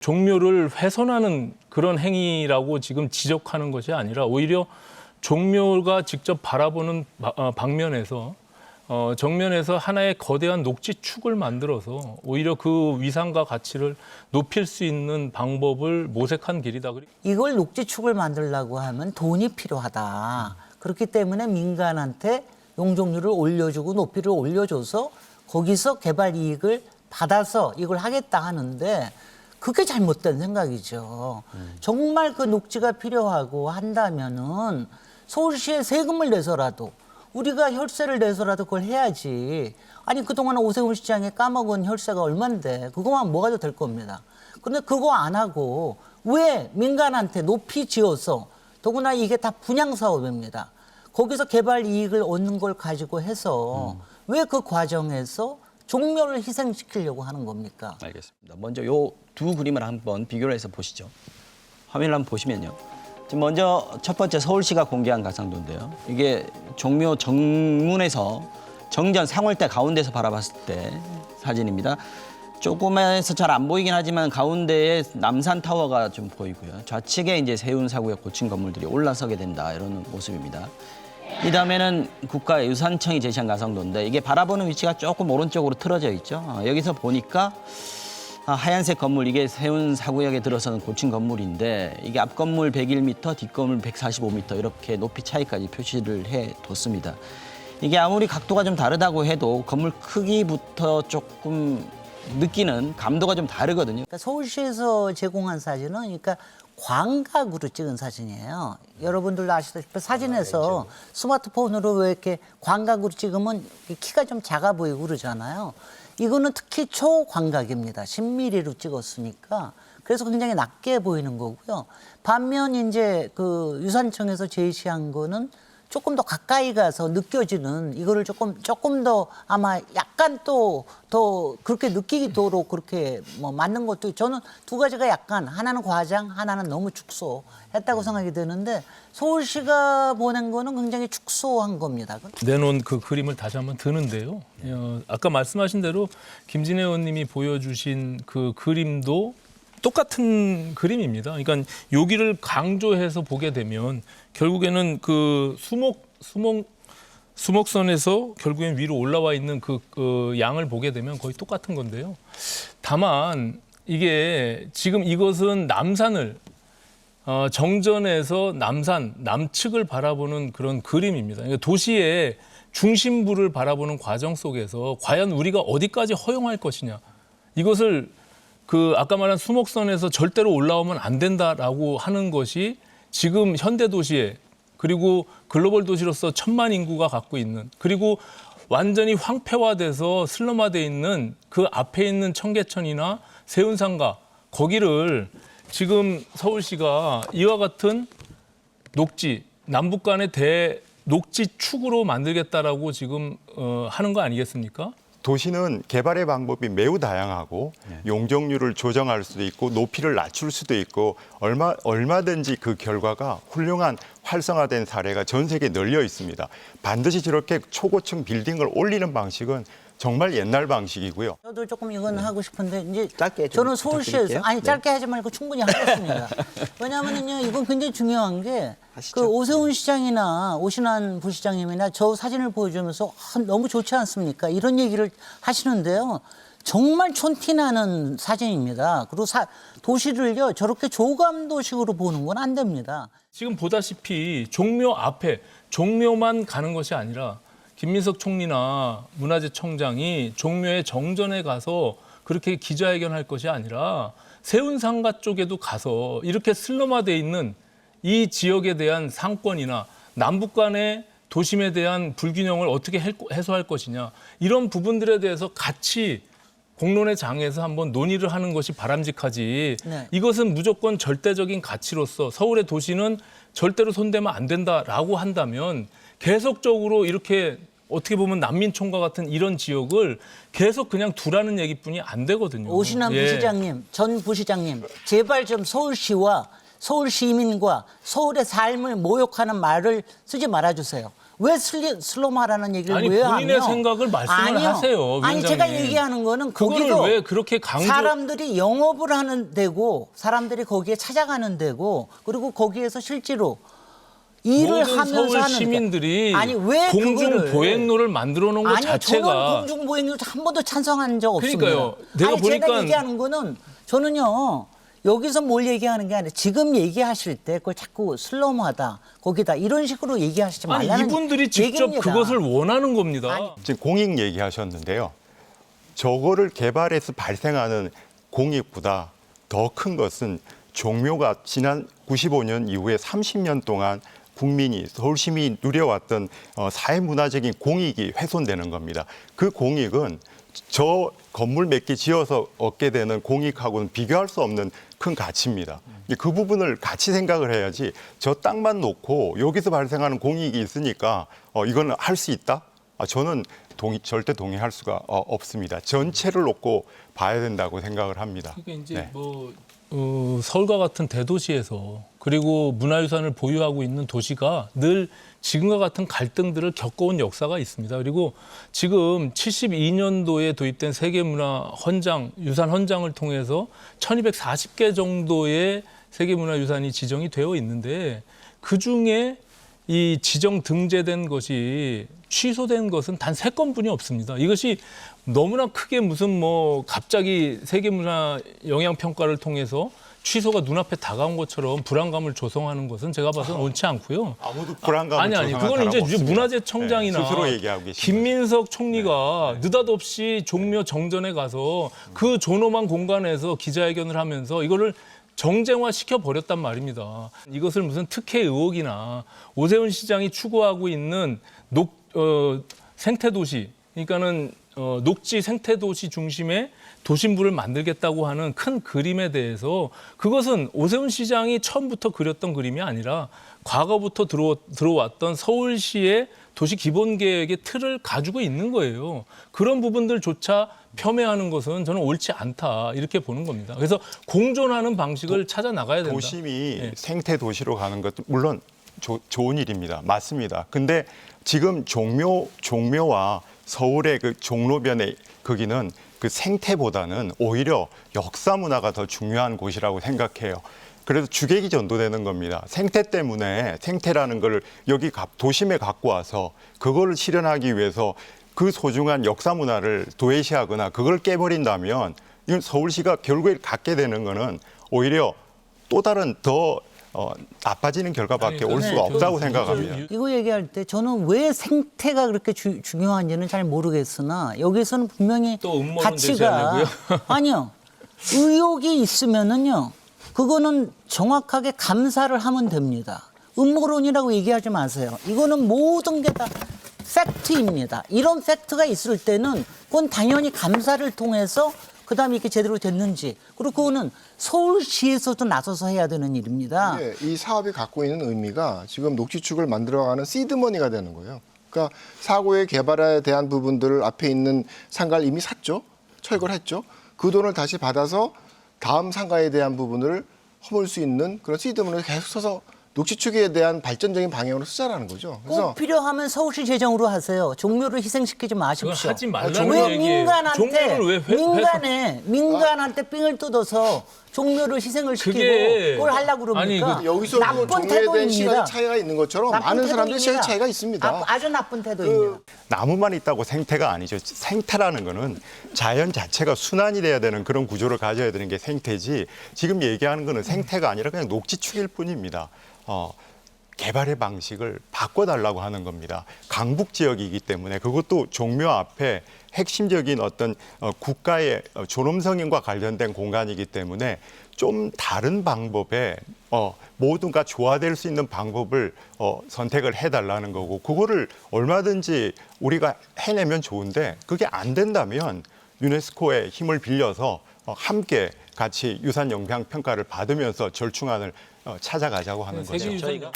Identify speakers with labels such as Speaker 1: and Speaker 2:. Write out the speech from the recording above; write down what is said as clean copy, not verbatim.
Speaker 1: 종묘를 훼손하는 그런 행위라고 지금 지적하는 것이 아니라 오히려 종묘가 직접 바라보는 방면에서 정면에서 하나의 거대한 녹지축을 만들어서 오히려 그 위상과 가치를 높일 수 있는 방법을 모색한 길이다.
Speaker 2: 이걸 녹지축을 만들려고 하면 돈이 필요하다. 그렇기 때문에 민간한테 용적률을 올려주고 높이를 올려줘서 거기서 개발 이익을 받아서 이걸 하겠다 하는데 그게 잘못된 생각이죠. 정말 그 녹지가 필요하고 한다면은 서울시에 세금을 내서라도 우리가 혈세를 내서라도 그걸 해야지. 아니 그동안 오세훈 시장이 까먹은 혈세가 얼만데 그거만 모아도 될 겁니다. 근데 그거 안 하고 왜 민간한테 높이 지어서 더구나 이게 다 분양 사업입니다. 거기서 개발 이익을 얻는 걸 가지고 해서 왜 그 과정에서 종묘를 희생시키려고 하는 겁니까?
Speaker 3: 알겠습니다. 먼저 요 두 그림을 한번 비교를 해서 보시죠. 화면을 한번 보시면요. 지금 먼저 첫 번째 서울시가 공개한 가상도인데요. 이게 종묘 정문에서 정전 상월대 가운데서 바라봤을 때 사진입니다. 조금해서 잘 안 보이긴 하지만 가운데에 남산타워가 좀 보이고요. 좌측에 이제 세운사구역 고층 건물들이 올라서게 된다 이런 모습입니다. 이 다음에는 국가유산청이 제시한 가상도인데 이게 바라보는 위치가 조금 오른쪽으로 틀어져 있죠. 여기서 보니까 하얀색 건물, 이게 세운사구역에 들어서는 고층 건물인데 이게 앞 건물 101m, 뒷 건물 145m 이렇게 높이 차이까지 표시를 해뒀습니다. 이게 아무리 각도가 좀 다르다고 해도 건물 크기부터 조금 느끼는 감도가 좀 다르거든요.
Speaker 2: 그러니까 서울시에서 제공한 사진은 그러니까 광각으로 찍은 사진이에요. 여러분들도 아시다시피 사진에서 스마트폰으로 왜 이렇게 광각으로 찍으면 키가 좀 작아 보이고 그러잖아요. 이거는 특히 초광각입니다. 10mm로 찍었으니까. 그래서 굉장히 낮게 보이는 거고요. 반면 이제 그 유산청에서 제시한 거는 조금 더 가까이 가서 느껴지는 이거를 조금 더 아마 약간 또 더 그렇게 느끼도록 그렇게 뭐 맞는 것도 저는 두 가지가 약간 하나는 과장, 하나는 너무 축소했다고 생각이 드는데 서울시가 보낸 거는 굉장히 축소한 겁니다.
Speaker 1: 내놓은 그 그림을 다시 한번 드는데요. 아까 말씀하신 대로 김진애 의원님이 보여주신 그 그림도 똑같은 그림입니다. 그러니까 여기를 강조해서 보게 되면 결국에는 그 수목선에서 결국엔 위로 올라와 있는 그 양을 보게 되면 거의 똑같은 건데요. 다만 이게 지금 이것은 남산을 정전에서 남측을 바라보는 그런 그림입니다. 그러니까 도시의 중심부를 바라보는 과정 속에서 과연 우리가 어디까지 허용할 것이냐. 이것을 그 아까 말한 수목선에서 절대로 올라오면 안 된다라고 하는 것이 지금 현대 도시에 그리고 글로벌 도시로서 1000만 인구가 갖고 있는 그리고 완전히 황폐화돼서 슬럼화돼 있는 그 앞에 있는 청계천이나 세운상가 거기를 지금 서울시가 이와 같은 녹지 남북 간의 대녹지축으로 만들겠다라고 지금 하는 거 아니겠습니까?
Speaker 4: 도시는 개발의 방법이 매우 다양하고 용적률을 조정할 수도 있고 높이를 낮출 수도 있고 얼마든지 그 결과가 훌륭한 활성화된 사례가 전 세계에 널려 있습니다. 반드시 저렇게 초고층 빌딩을 올리는 방식은 정말 옛날 방식이고요.
Speaker 2: 저도 조금 이건 하고 싶은데 이제
Speaker 3: 짧게 좀
Speaker 2: 저는 서울시에서
Speaker 3: 부탁드릴게요.
Speaker 2: 짧게 하지 말고 충분히 하겠습니다. 왜냐하면요 이건 굉장히 중요한 게
Speaker 3: 하시죠.
Speaker 2: 그 오세훈 시장이나 오신환 부시장님이나 저 사진을 보여주면서 너무 좋지 않습니까? 이런 얘기를 하시는데요. 정말 촌티나는 사진입니다. 그리고 도시를요 저렇게 조감도식으로 보는 건 안 됩니다.
Speaker 1: 지금 보다시피 종묘 앞에 종묘만 가는 것이 아니라 김민석 총리나 문화재청장이 종묘의 정전에 가서 그렇게 기자회견할 것이 아니라 세운상가 쪽에도 가서 이렇게 슬럼화돼 있는 이 지역에 대한 상권이나 남북 간의 도심에 대한 불균형을 어떻게 해소할 것이냐 이런 부분들에 대해서 같이 공론의 장에서 한번 논의를 하는 것이 바람직하지
Speaker 2: 네.
Speaker 1: 이것은 무조건 절대적인 가치로서 서울의 도시는 절대로 손대면 안 된다라고 한다면 계속적으로 이렇게 어떻게 보면 난민촌과 같은 이런 지역을 계속 그냥 두라는 얘기뿐이 안 되거든요.
Speaker 2: 오신환 부시장님, 전 부시장님, 제발 좀 서울시와 서울 시민과 서울의 삶을 모욕하는 말을 쓰지 말아주세요. 왜 슬럼하라는 얘기를
Speaker 1: 아니,
Speaker 2: 왜
Speaker 1: 본인의
Speaker 2: 하며?
Speaker 1: 생각을 말씀을
Speaker 2: 아니요.
Speaker 1: 하세요,
Speaker 2: 아니 제가
Speaker 1: 위원장님.
Speaker 2: 얘기하는 거는
Speaker 1: 그거를
Speaker 2: 거기도
Speaker 1: 왜 그렇게 강조?
Speaker 2: 사람들이 영업을 하는 데고 사람들이 거기에 찾아가는 데고 그리고 거기에서 실제로 일을
Speaker 1: 모든
Speaker 2: 하면서
Speaker 1: 서울
Speaker 2: 하는
Speaker 1: 시민들이
Speaker 2: 아니 왜
Speaker 1: 공중
Speaker 2: 그거를
Speaker 1: 보행로를 만들어 놓은 것
Speaker 2: 아니요,
Speaker 1: 자체가
Speaker 2: 저는 공중보행료 한 번도 찬성한 적 없습니다.
Speaker 1: 그러니까요. 내가
Speaker 2: 아니,
Speaker 1: 보니까
Speaker 2: 제가 얘기하는 거는 저는요. 여기서 뭘 얘기하는 게 아니라 지금 얘기하실 때 그걸 자꾸 슬럼하다 거기다 이런 식으로 얘기하시지
Speaker 1: 아니
Speaker 2: 말라는
Speaker 1: 이분들이 직접
Speaker 2: 얘기입니다.
Speaker 1: 그것을 원하는 겁니다.
Speaker 4: 지금 공익 얘기하셨는데요. 저거를 개발해서 발생하는 공익보다 더 큰 것은 종묘가 지난 95년 이후에 30년 동안 국민이 서울 시민이 누려왔던 사회문화적인 공익이 훼손되는 겁니다. 그 공익은 저 건물 몇 개 지어서 얻게 되는 공익하고는 비교할 수 없는 큰 가치입니다. 그 부분을 같이 생각을 해야지 저 땅만 놓고 여기서 발생하는 공익이 있으니까 이거는 할 수 있다? 저는 절대 동의할 수가 없습니다. 전체를 놓고 봐야 된다고 생각을 합니다.
Speaker 1: 그러니까 이제
Speaker 4: 네.
Speaker 1: 서울과 같은 대도시에서 그리고 문화유산을 보유하고 있는 도시가 늘 지금과 같은 갈등들을 겪어온 역사가 있습니다. 그리고 지금 72년도에 도입된 유산 헌장을 통해서 1240개 정도의 세계문화유산이 지정이 되어 있는데 그중에 이 지정 등재된 것이 취소된 것은 단 3건뿐이 없습니다. 이것이 너무나 크게 무슨 갑자기 세계문화 영향평가를 통해서 취소가 눈앞에 다가온 것처럼 불안감을 조성하는 것은 제가 봐서는 옳지 않고요.
Speaker 4: 아무도 불안감을
Speaker 1: 아니
Speaker 4: 조성한
Speaker 1: 그건 이제
Speaker 4: 사람 없습니다.
Speaker 1: 문화재청장이나
Speaker 4: 네, 스스로 얘기하고 계십니다.
Speaker 1: 김민석 총리가 느닷없이 종묘 정전에 가서 그 존엄한 공간에서 기자회견을 하면서 이거를 정쟁화 시켜버렸단 말입니다. 이것을 무슨 특혜 의혹이나 오세훈 시장이 추구하고 있는 생태도시, 그러니까는 녹지 생태도시 중심의 도심부를 만들겠다고 하는 큰 그림에 대해서 그것은 오세훈 시장이 처음부터 그렸던 그림이 아니라 과거부터 들어왔던 서울시의 도시 기본계획의 틀을 가지고 있는 거예요. 그런 부분들조차 폄훼하는 것은 저는 옳지 않다 이렇게 보는 겁니다. 그래서 공존하는 방식을 찾아 나가야 된다.
Speaker 4: 도심이 생태 도시로 가는 것도 물론 좋은 일입니다. 맞습니다. 근데 지금 종묘와 서울의 그 종로변의 거기는 그 생태보다는 오히려 역사 문화가 더 중요한 곳이라고 생각해요. 그래서 주객이 전도되는 겁니다. 생태 때문에 생태라는 걸 여기 도심에 갖고 와서 그거를 실현하기 위해서 그 소중한 역사 문화를 도외시하거나 그걸 깨버린다면 이건 서울시가 결국에 갖게 되는 거는 오히려 또 다른 더 나빠지는 결과밖에 올 수가 없다고 생각합니다.
Speaker 2: 이거 얘기할 때 저는 왜 생태가 그렇게 중요한지는 잘 모르겠으나 여기서는 분명히
Speaker 1: 또 음모론
Speaker 2: 가치가
Speaker 1: 제시하려고요?
Speaker 2: 아니요. 의혹이 있으면은요. 그거는 정확하게 감사를 하면 됩니다. 음모론이라고 얘기하지 마세요. 이거는 모든 게 다 팩트입니다. 이런 팩트가 있을 때는 그건 당연히 감사를 통해서 그다음에 이렇게 제대로 됐는지 그리고 그거는 서울시에서도 나서서 해야 되는 일입니다.
Speaker 5: 네, 이 사업이 갖고 있는 의미가 지금 녹지축을 만들어가는 시드머니가 되는 거예요. 그러니까 사고의 개발에 대한 부분들을 앞에 있는 상가를 이미 샀죠. 철거를 했죠. 그 돈을 다시 받아서 다음 상가에 대한 부분을 허물 수 있는 그런 시드머니를 계속 써서 녹지축에 대한 발전적인 방향으로 쓰자라는 거죠.
Speaker 2: 꼭 필요하면 서울시 재정으로 하세요. 종묘를 희생시키지 마십시오.
Speaker 1: 그건 하지 말라는
Speaker 2: 왜
Speaker 1: 얘기예요. 종묘를 왜
Speaker 2: 민간한테 삥을 뜯어서 종묘를 희생을 시키고
Speaker 1: 그게-
Speaker 2: 그걸 하려고 그럽니까?
Speaker 1: 아니,
Speaker 5: 여기서도
Speaker 2: 나쁜
Speaker 5: 종묘에 대한
Speaker 2: 태도입니다.
Speaker 5: 시각의 차이가 있는 것처럼
Speaker 2: 나쁜
Speaker 5: 많은 사람들의
Speaker 2: 태도입니다.
Speaker 5: 시각의 차이가 있습니다.
Speaker 2: 아주 나쁜 태도입니다.
Speaker 4: 나무만 있다고 생태가 아니죠. 생태라는 거는 자연 자체가 순환이 돼야 되는 그런 구조를 가져야 되는 게 생태지 지금 얘기하는 거는 생태가 아니라 그냥 녹지축일 뿐입니다. 개발의 방식을 바꿔달라고 하는 겁니다. 강북 지역이기 때문에 그것도 종묘 앞에 핵심적인 어떤 국가의 존엄성과 관련된 공간이기 때문에 좀 다른 방법에 모두가 조화될 수 있는 방법을 선택을 해달라는 거고 그거를 얼마든지 우리가 해내면 좋은데 그게 안 된다면 유네스코의 힘을 빌려서 함께 같이 유산 영향 평가를 받으면서 절충안을 찾아가자고 하는 거죠.
Speaker 1: 세계유산-
Speaker 3: 저희가